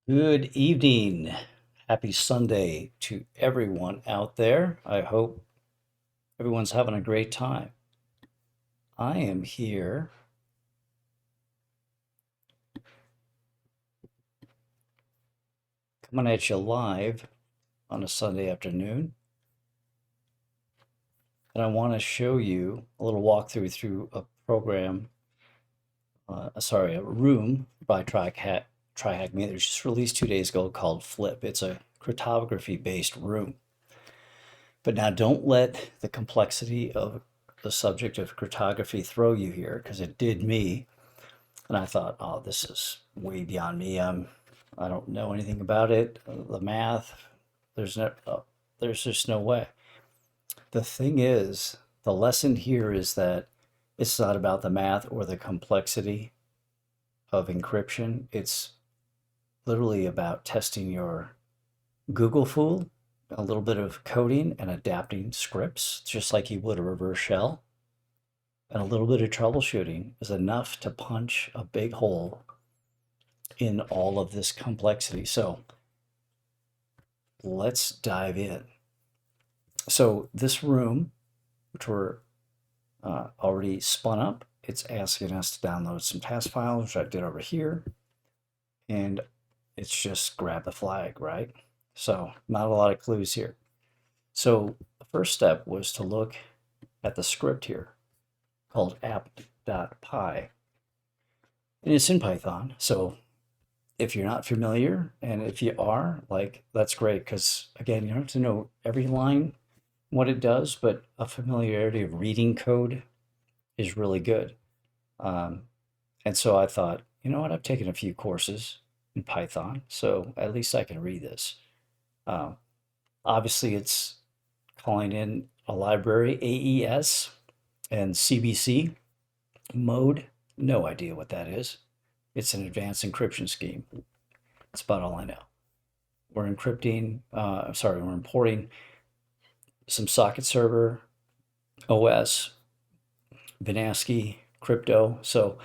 Good evening. Happy Sunday to everyone out there. I hope everyone's having a great time. I am here coming at you live on a Sunday afternoon, and I want to show you a little walkthrough through a program, a room by TryHackMe that was just released 2 days ago called Flip. It's a cryptography-based room. But now don't let the complexity of the subject of cryptography throw you here, because it did me. And I thought, oh, this is way beyond me. I don't know anything about it. The math, there's just no way. The thing is, the lesson here is that it's not about the math or the complexity of encryption. It's literally about testing your Google fool, a little bit of coding and adapting scripts, just like you would a reverse shell. And a little bit of troubleshooting is enough to punch a big hole in all of this complexity. So let's dive in. So this room, which we're already spun up, it's asking us to download some task files, which I did over here. And it's just grab the flag, right? So not a lot of clues here. So the first step was to look at the script here called app.py. And it's in Python. So if you're not familiar, and if you are, like, that's great, because again, you don't have to know every line what it does, but a familiarity of reading code is really good. Um, and so I thought, you know what, I've taken a few courses in Python, so at least I can read this. Um, Obviously, it's calling in a library, AES, and CBC mode. No idea what that is. It's an advanced encryption scheme. That's about all I know. We're we're importing some socket server, OS, Vinasky, crypto. So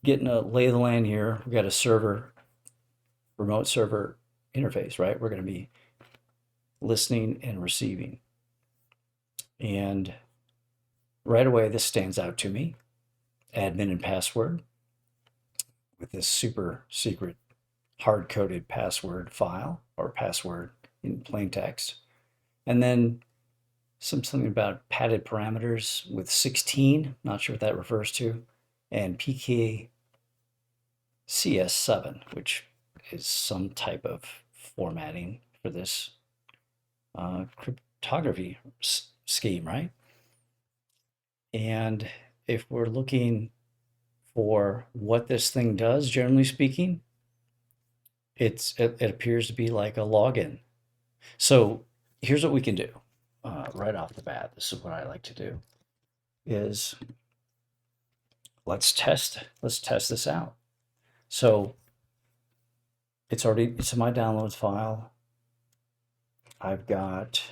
getting a lay of the land here, we've got a server, remote server interface, right? We're going to be listening and receiving. And right away, this stands out to me. Admin and password with this super secret hard-coded password file or password in plain text. And then something about padded parameters with 16, not sure what that refers to, and PKCS7, which is some type of formatting for this cryptography scheme, right? And if we're looking for what this thing does, generally speaking, it appears to be like a login. So here's what we can do right off the bat. This is what I like to do: is let's test this out. So it's in my downloads file. I've got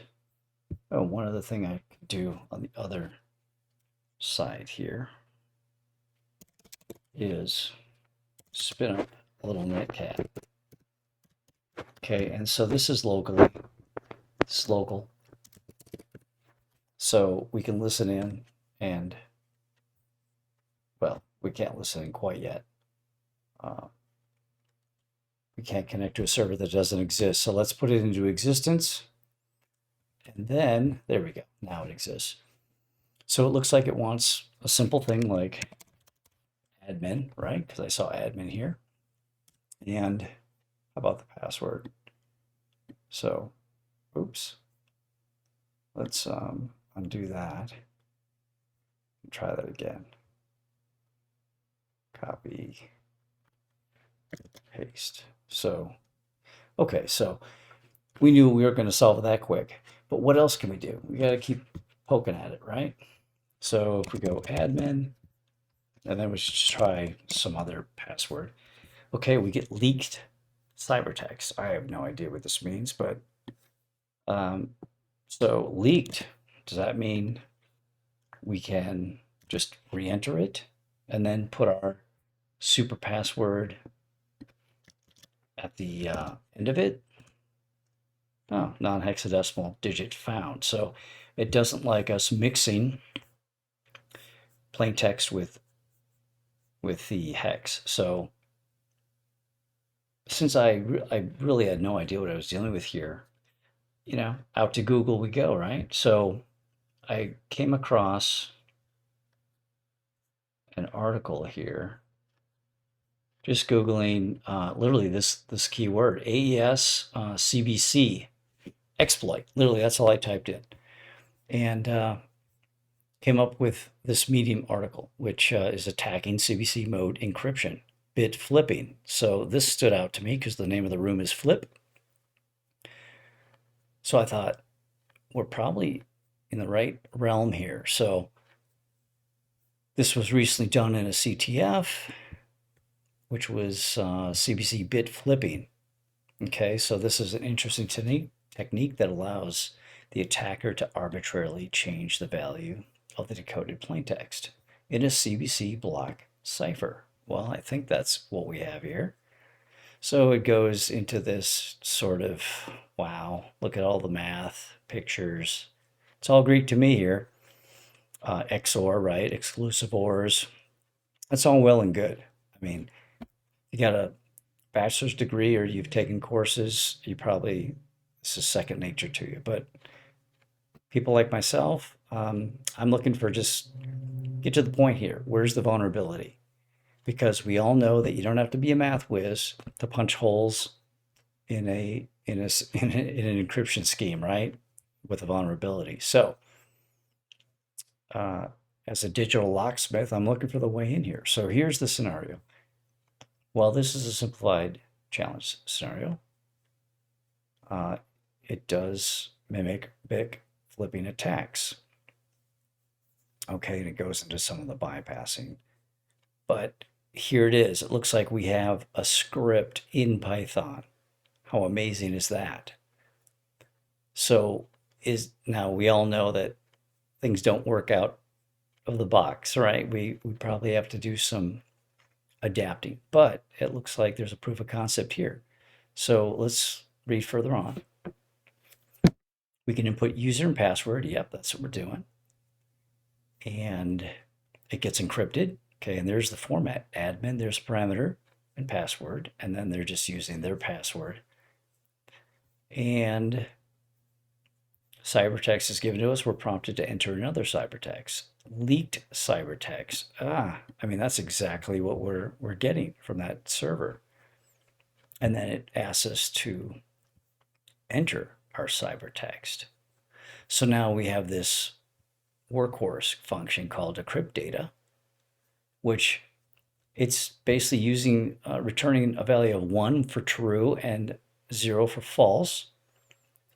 one other thing I could do on the other side here is spin up a little netcat. Okay, and so this is locally. It's local. So we can listen in and, well, we can't listen in quite yet. We can't connect to a server that doesn't exist. So let's put it into existence. And then, there we go. Now it exists. So it looks like it wants a simple thing like admin, right? Because I saw admin here. And how about the password? So, oops. Let's undo that. Try that again. Copy, paste. So, okay, so we knew we were going to solve it that quick. But what else can we do? We got to keep poking at it, right? So if we go admin, and then we should try some other password. Okay, we get leaked cybertext. I have no idea what this means, but so leaked, does that mean we can just re-enter it and then put our super password at the end of it. Oh, non-hexadecimal digit found. So it doesn't like us mixing plain text with the hex. So since I really had no idea what I was dealing with here, out to Google we go, right? So I came across an article here, just Googling literally this keyword, AES CBC exploit. Literally, that's all I typed in. And came up with this Medium article, which is attacking CBC mode encryption, bit flipping. So this stood out to me because the name of the room is Flip. So I thought, we're probably in the right realm here. So this was recently done in a CTF, which was CBC bit flipping. Okay, so this is an interesting technique that allows the attacker to arbitrarily change the value of the decoded plaintext in a CBC block cipher. Well, I think that's what we have here. So it goes into this sort of, wow, look at all the math, pictures. It's all Greek to me here. XOR, right? Exclusive ORs. That's all well and good. I mean, you got a bachelor's degree or you've taken courses, this is second nature to you. But people like myself, I'm looking for just get to the point here. Where's the vulnerability? Because we all know that you don't have to be a math whiz to punch holes in an encryption scheme, right? With a vulnerability. So, as a digital locksmith, I'm looking for the way in here. So here's the scenario. Well, this is a simplified challenge scenario. It does mimic BIC flipping attacks. Okay, and it goes into some of the bypassing. But here it is. It looks like we have a script in Python. How amazing is that? So now we all know that things don't work out of the box, right? We probably have to do some adapting, but it looks like there's a proof of concept here. So let's read further on. We can input user and password. Yep, that's what we're doing. And it gets encrypted. Okay, and there's the format, admin, there's parameter and password, and then they're just using their password. And cybertext is given to us. We're prompted to enter another cybertext. Leaked cybertext. I mean, that's exactly what we're getting from that server. And then it asks us to enter our cybertext. So now we have this workhorse function called decrypt data, which it's basically using returning a value of 1 for true and 0 for false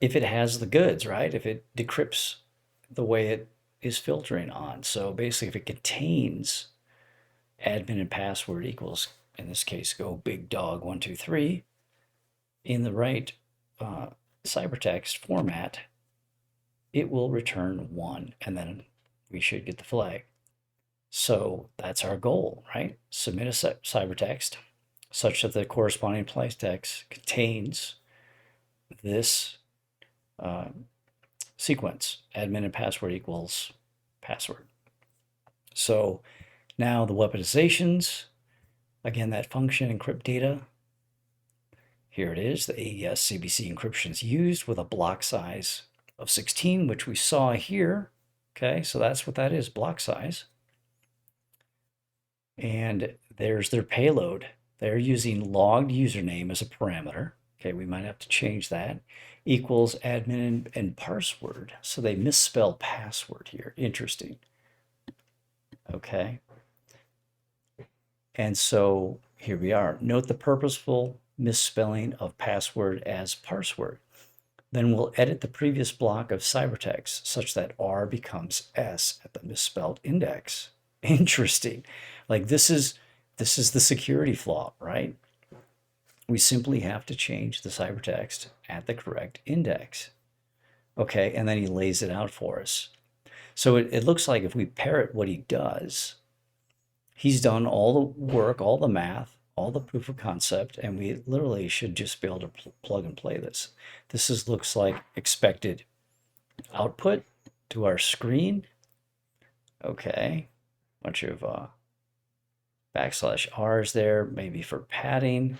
if it has the goods, right? If it decrypts the way it is filtering on. So basically, if it contains admin and password equals, in this case, go big dog 123 in the right cybertext format, it will return 1, and then we should get the flag. So that's our goal, right? Submit a cybertext such that the corresponding plaintext contains this sequence, admin and password equals password. So now the weaponizations, again, that function encrypt data. Here it is, the AES CBC encryption is used with a block size of 16, which we saw here. Okay, so that's what that is, block size. And there's their payload. They're using logged username as a parameter. Okay, we might have to change that. Equals admin and password. So they misspell password here. Interesting. Okay. And so here we are. Note the purposeful misspelling of password as parseword. Then we'll edit the previous block of cybertext such that R becomes S at the misspelled index. Interesting. Like this is the security flaw, right? We simply have to change the cybertext at the correct index. Okay, and then he lays it out for us. So it looks like if we parrot what he does, he's done all the work, all the math, all the proof of concept, and we literally should just be able to plug and play this. Looks like expected output to our screen. Okay, bunch of \R's there, maybe for padding.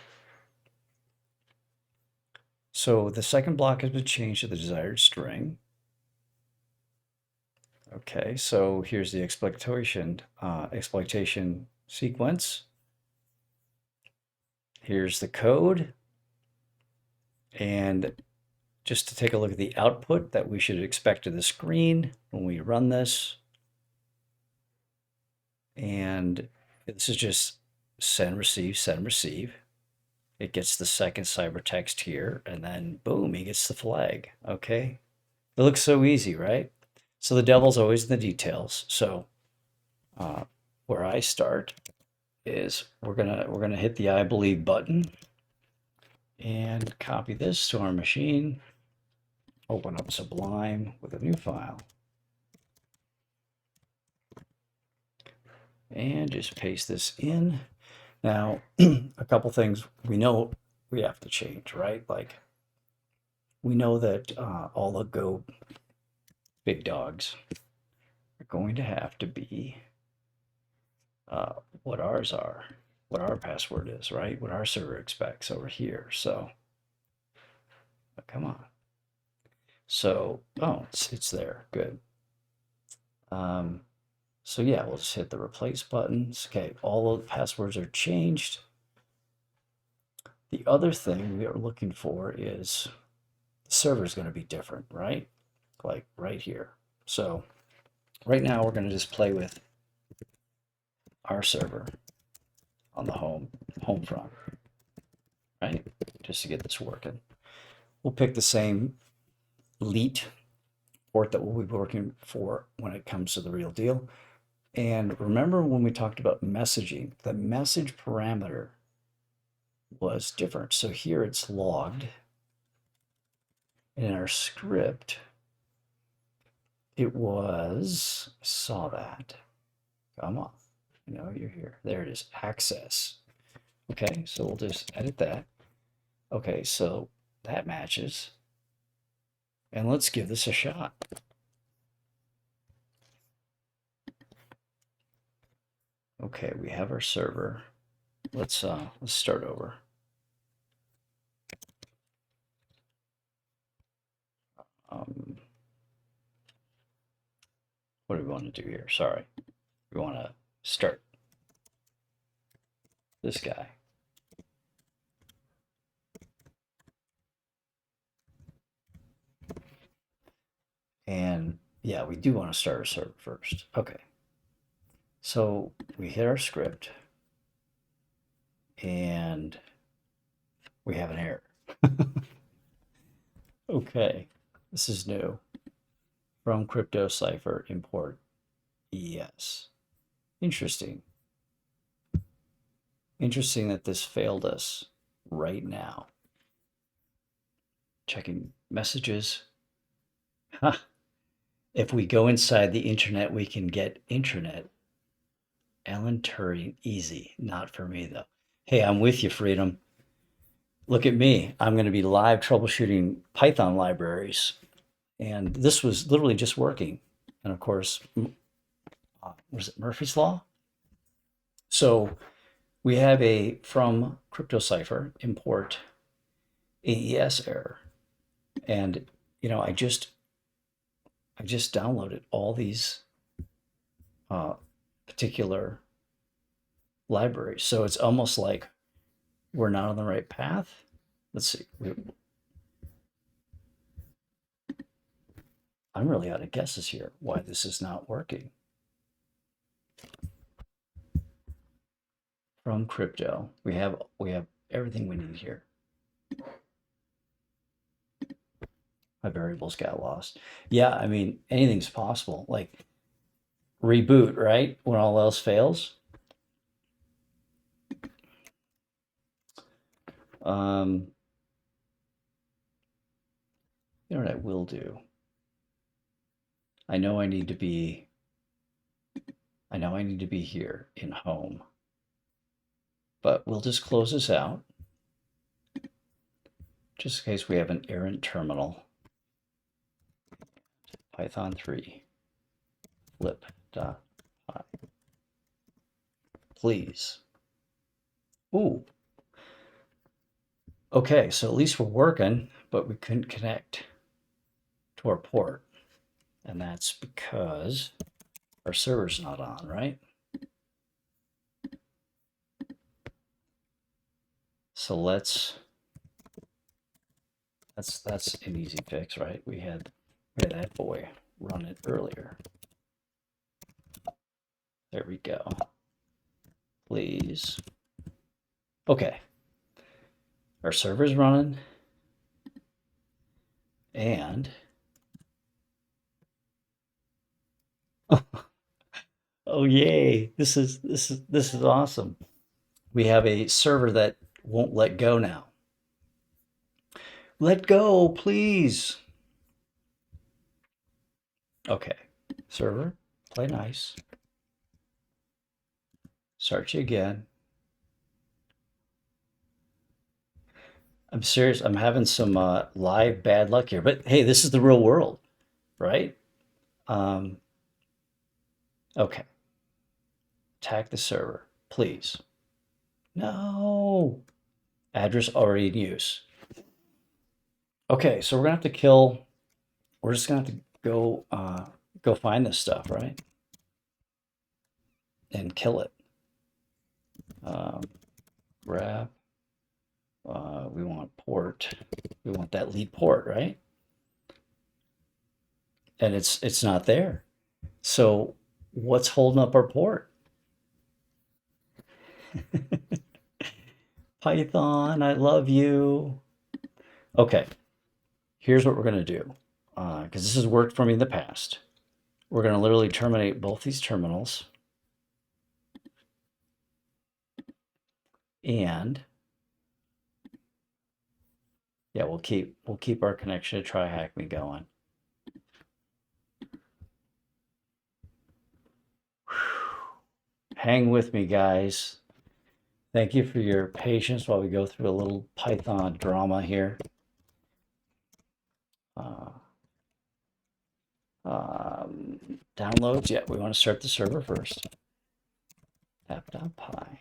So the second block has been changed to the desired string. Okay, so here's the exploitation sequence. Here's the code. And just to take a look at the output that we should expect to the screen when we run this. And this is just send, receive, send, receive. It gets the second ciphertext here, and then boom, he gets the flag. Okay, it looks so easy, right? So the devil's always in the details. So where I start is we're gonna hit the I believe button and copy this to our machine. Open up Sublime with a new file. And just paste this in. Now, a couple things we know we have to change, right? Like, we know that all the Go big dogs are going to have to be what ours are, what our password is, right? What our server expects over here. So, come on. So, oh, it's there. Good. So yeah, we'll just hit the replace buttons. Okay, all of the passwords are changed. The other thing we are looking for is the server is going to be different, right? Like right here. So right now we're going to just play with our server on the home front, right? Just to get this working. We'll pick the same LEET port that we'll be working for when it comes to the real deal. And remember when we talked about messaging, the message parameter was different. So here it's logged. In our script, it was, saw that. Come on, you know, you're here. There it is, access. Okay, so we'll just edit that. Okay, so that matches. And let's give this a shot. Okay, we have our server. Let's start over. What do we want to do here? Sorry, we want to start this guy. And yeah, we do want to start our server first. Okay. So we hit our script and we have an error. Okay, this is new. From crypto cipher import ES. Interesting. Interesting that this failed us right now. Checking messages. Huh. If we go inside the internet, we can get intranet. Alan Turing, easy. Not for me, though. Hey, I'm with you, Freedom. Look at me. I'm going to be live troubleshooting Python libraries. And this was literally just working. And of course, was it Murphy's Law? So we have a from crypto cipher import AES error. And, you know, I just downloaded all these particular libraries. So it's almost like we're not on the right path. Let's see. I'm really out of guesses here why this is not working. From crypto, we have everything we need here. My variables got lost. Yeah, I mean, anything's possible. Like reboot, right? When all else fails. You know what I will do? I know I need to be here in home. but we'll just close this out just in case we have an errant terminal. Python 3 flip.py. Please. Ooh. Okay, so at least we're working, but we couldn't connect to our port. And that's because our server's not on, right? So that's an easy fix, right? We had that boy run it earlier. There we go. Please. Okay. Our server's running. And oh yay. This is awesome. We have a server that won't let go now. Let go, please. Okay. Server, play nice. Start you again. I'm serious. I'm having some live bad luck here, but hey, this is the real world, right? Okay. Attack the server, please. No. Address already in use. Okay, so we're gonna have to kill. We're just gonna have to go find this stuff, right? And kill it. Grab. We want port. We want that lead port, right? And it's not there. So what's holding up our port? Python, I love you. Okay, here's what we're gonna do, because this has worked for me in the past. We're gonna literally terminate both these terminals, and yeah, we'll keep our connection to TryHackMe going. Hang with me, guys. Thank you for your patience while we go through a little Python drama here. Downloads, yeah, we want to start the server first. App.py.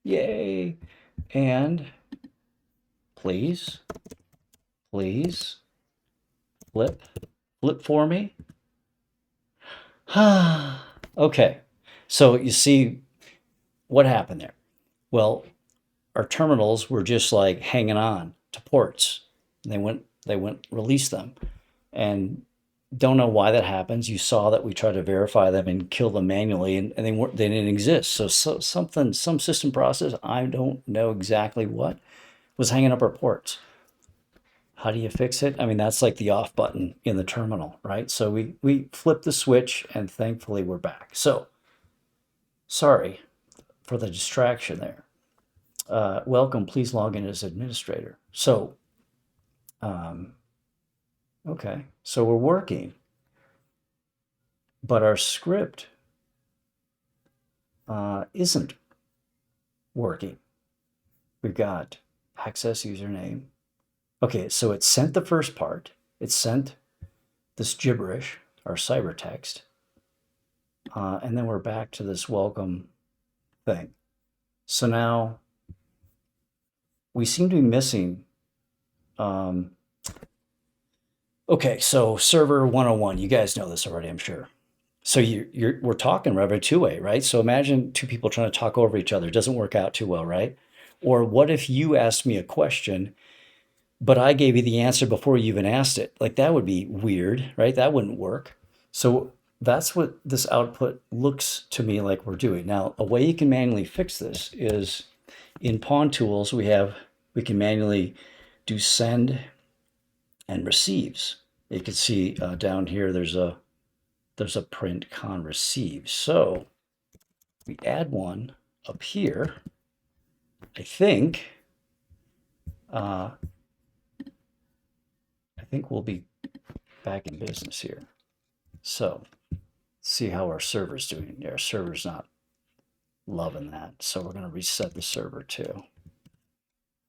Yay! And please flip for me. Okay, so you see what happened there. Well, our terminals were just like hanging on to ports. They went release them, and don't know why that happens. You saw that we tried to verify them and kill them manually, and they didn't exist. So some system process, I don't know exactly what, was hanging up our ports. How do you fix it? I mean, that's like the off button in the terminal, right? So we flipped the switch, and thankfully we're back. So sorry for the distraction there. Welcome, please log in as administrator. So, okay, so we're working, but our script isn't working. We've got access username. Okay, so it sent the first part. It sent this gibberish, our cybertext, and then we're back to this welcome thing. So now we seem to be missing. Okay, so server 101, you guys know this already, I'm sure. So we're talking rather two-way, right? So imagine two people trying to talk over each other. It doesn't work out too well, right? Or what if you asked me a question, but I gave you the answer before you even asked it? Like that would be weird, right? That wouldn't work. So that's what this output looks to me like we're doing. Now, a way you can manually fix this is in Pawn Tools, we can manually do send and receives. You can see down here, there's a print con receive. So we add one up here. I think we'll be back in business here. So see how our server's doing. Our server's not Loving that. So we're going to reset the server too.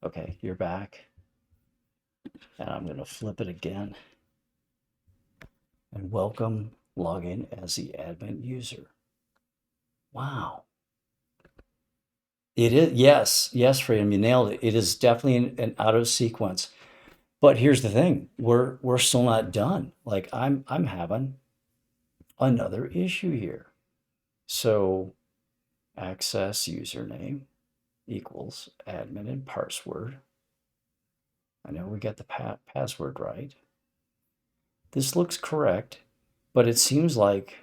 Okay, you're back. And I'm going to flip it again. And welcome, log in as the admin user. Wow. It is, yes, Freedom, you nailed it. It is definitely an auto sequence. But here's the thing, we're still not done. Like I'm having another issue here. So access username equals admin and password. I know we got the password right. This looks correct, but it seems like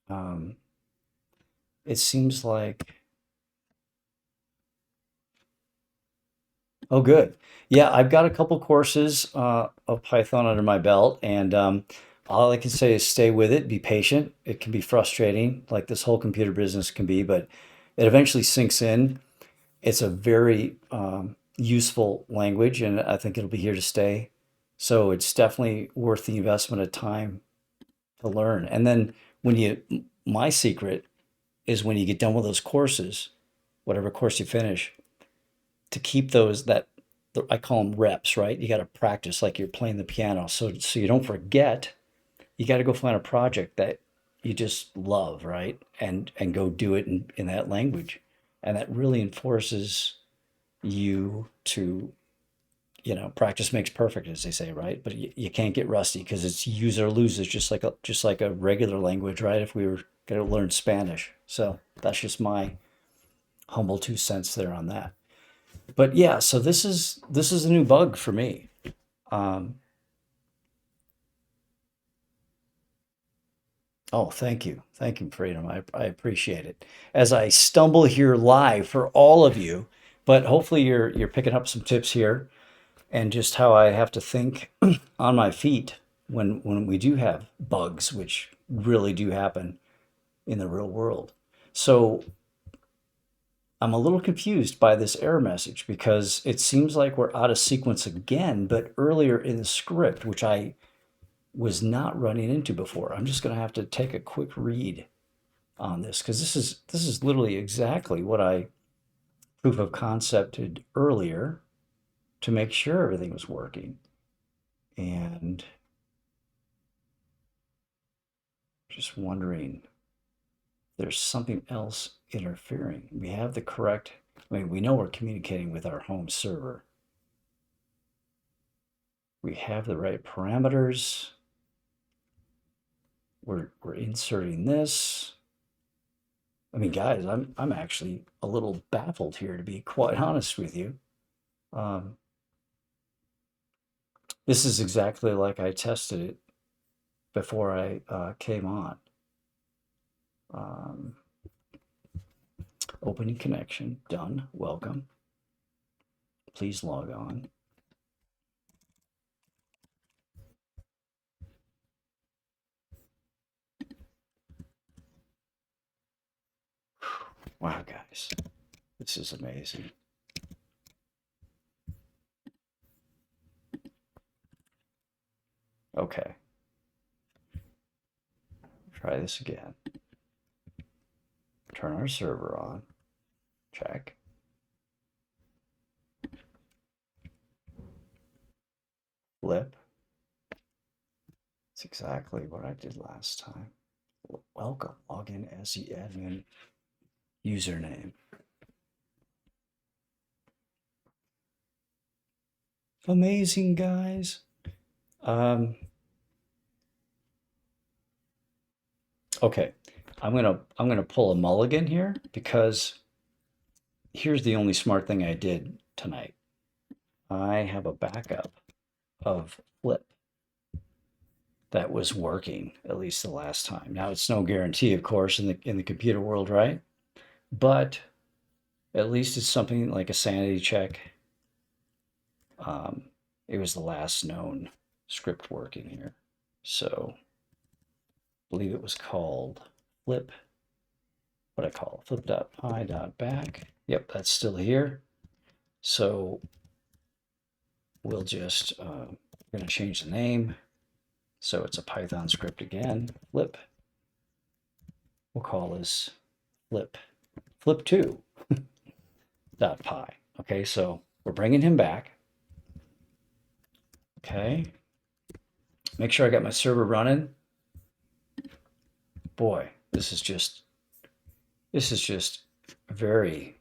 um, it seems like oh good. Yeah, I've got a couple courses of Python under my belt, and all I can say is stay with it, be patient. It can be frustrating, like this whole computer business can be, but it eventually sinks in. It's a very useful language, and I think it'll be here to stay. So it's definitely worth the investment of time to learn. And then my secret is when you get done with those courses, whatever course you finish, to keep those I call them reps, right? You got to practice like you're playing the piano. So you don't forget. You got to go find a project that you just love, right? And go do it in that language. And that really enforces you to, practice makes perfect, as they say, right? But you can't get rusty because it's use or lose. It's just like a regular language, right? If we were going to learn Spanish. So that's just my humble 2 cents there on that. But yeah, so this is a new bug for me. Um, oh, thank you, Freedom. I appreciate it. As I stumble here live for all of you, but hopefully you're picking up some tips here and just how I have to think on my feet when we do have bugs, which really do happen in the real world. So I'm a little confused by this error message because it seems like we're out of sequence again, but earlier in the script, which I was not running into before. I'm just going to have to take a quick read on this because this is literally exactly what I proof of concepted earlier to make sure everything was working. And just wondering if there's something else interfering. We have the correct, we know we're communicating with our home server. We have the right parameters. We're inserting this. I mean, guys, I'm actually a little baffled here, to be quite honest with you. Um, this is exactly like I tested it before I came on. Um, opening connection, done, welcome. Please log on. Wow, guys, this is amazing. Okay, try this again. Turn our server on, check. Flip. It's exactly what I did last time. Welcome, log in as the admin username. Amazing, guys. Okay, I'm gonna pull a mulligan here because here's the only smart thing I did tonight. I have a backup of Flip that was working at least the last time. Now it's no guarantee, of course, in the computer world, right? But at least it's something like a sanity check. It was the last known script working here. So I believe it was called flip, what I call it, flip.py.back. Yep, that's still here. So we'll just, we're going to change the name. So it's a Python script again, flip. We'll call this flip2 dot py. Okay, so we're bringing him back. Okay, make sure I got my server running. Boy, this is just very,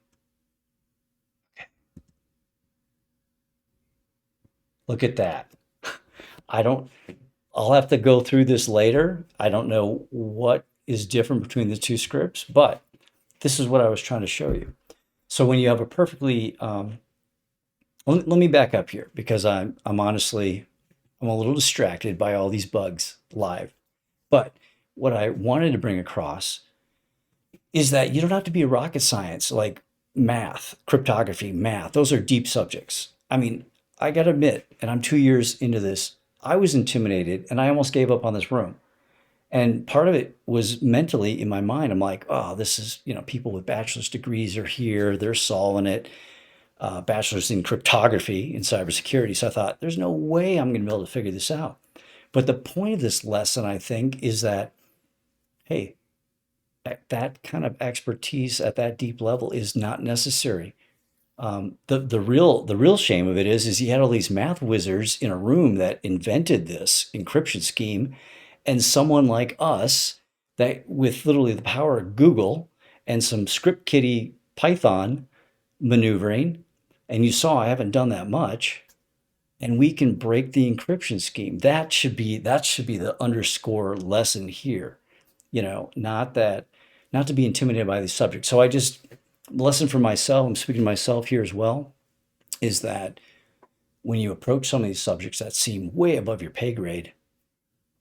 look at that. I don't, I'll have to go through this later. I don't know what is different between the two scripts, but this is what I was trying to show you. So when you have a perfectly, let me back up here because I'm honestly, I'm a little distracted by all these bugs live. But what I wanted to bring across is that you don't have to be a rocket science like math, cryptography, math. Those are deep subjects. I mean, I got to admit, and I'm 2 years into this, I was intimidated and I almost gave up on this room. And part of it was mentally in my mind. I'm like, oh, this is, people with bachelor's degrees are here, they're solving it, bachelor's in cryptography and cybersecurity. So I thought, there's no way I'm going to be able to figure this out. But the point of this lesson, I think, is that, hey, that kind of expertise at that deep level is not necessary. The real shame of it is you had all these math wizards in a room that invented this encryption scheme, and someone like us that with literally the power of Google and some script kiddie Python maneuvering, and you saw I haven't done that much, and we can break the encryption scheme. That should be the underscore lesson here. Not to be intimidated by these subjects. So I just lesson for myself, I'm speaking to myself here as well, is that when you approach some of these subjects that seem way above your pay grade,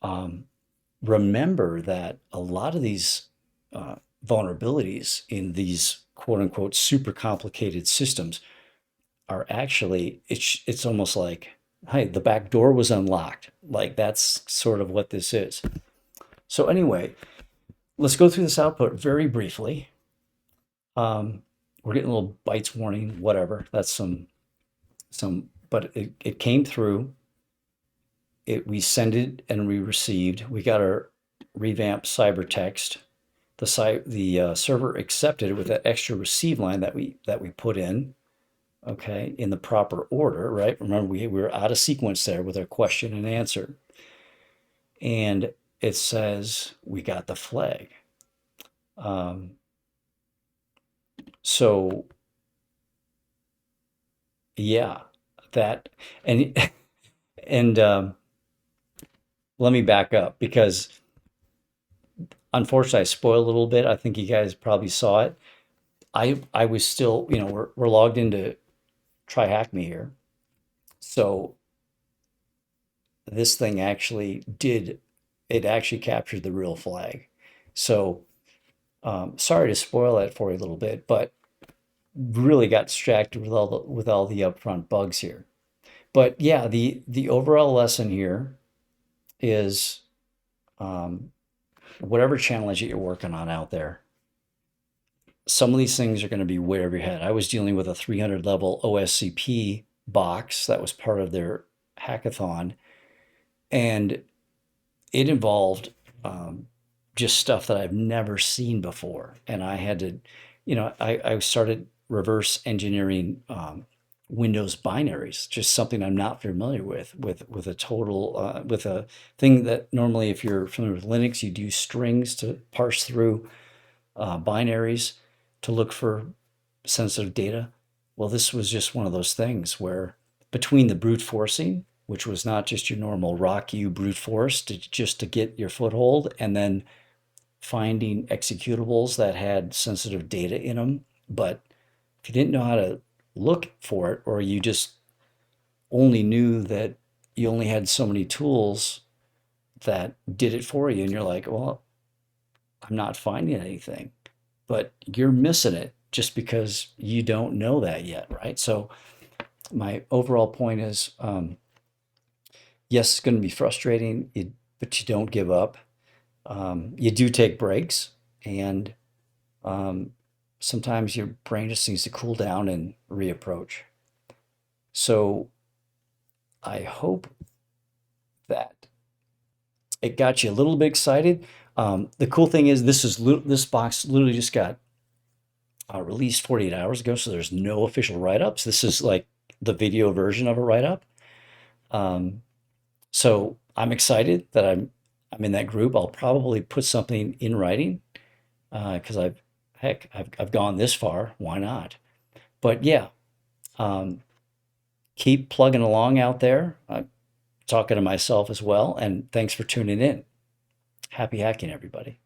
um, remember that a lot of these vulnerabilities in these quote unquote super complicated systems are actually, it's almost like, hey, the back door was unlocked. Like that's sort of what this is. So anyway, let's go through this output very briefly. We're getting a little bytes warning, whatever. That's but it came through. We sent it and we received. We got our revamped cybertext. The server accepted it with that extra receive line that we put in. Okay, in the proper order, right? Remember, we were out of sequence there with our question and answer, and it says we got the flag. So yeah, that and and let me back up because unfortunately I spoiled a little bit. I think you guys probably saw it. I was still, we're logged into TryHackMe here. So this thing actually captured the real flag. So sorry to spoil that for you a little bit, but really got distracted with all the upfront bugs here. But yeah, the overall lesson here is whatever challenge that you're working on out there, some of these things are going to be way over your head. I was dealing with a 300 level OSCP box that was part of their hackathon, and it involved just stuff that I've never seen before. And I had to, I started reverse engineering Windows binaries, just something I'm not familiar with a total, with a thing that normally, if you're familiar with Linux, you'd use strings to parse through binaries to look for sensitive data. Well, this was just one of those things where between the brute forcing, which was not just your normal rock you brute force just to get your foothold, and then finding executables that had sensitive data in them. But if you didn't know how to look for it, or you just only knew that you only had so many tools that did it for you, and you're like, well, I'm not finding anything, but you're missing it just because you don't know that yet, right? So my overall point is, yes, it's going to be frustrating, but you don't give up. You do take breaks, and sometimes your brain just needs to cool down and reapproach. So I hope that it got you a little bit excited. The cool thing is this box literally just got released 48 hours ago, so there's no official write-ups. This is like the video version of a write-up. Um, so I'm excited that I'm in that group. I'll probably put something in writing because I've gone this far. Why not? But yeah, um, keep plugging along out there. I'm talking to myself as well. And thanks for tuning in. Happy hacking, everybody.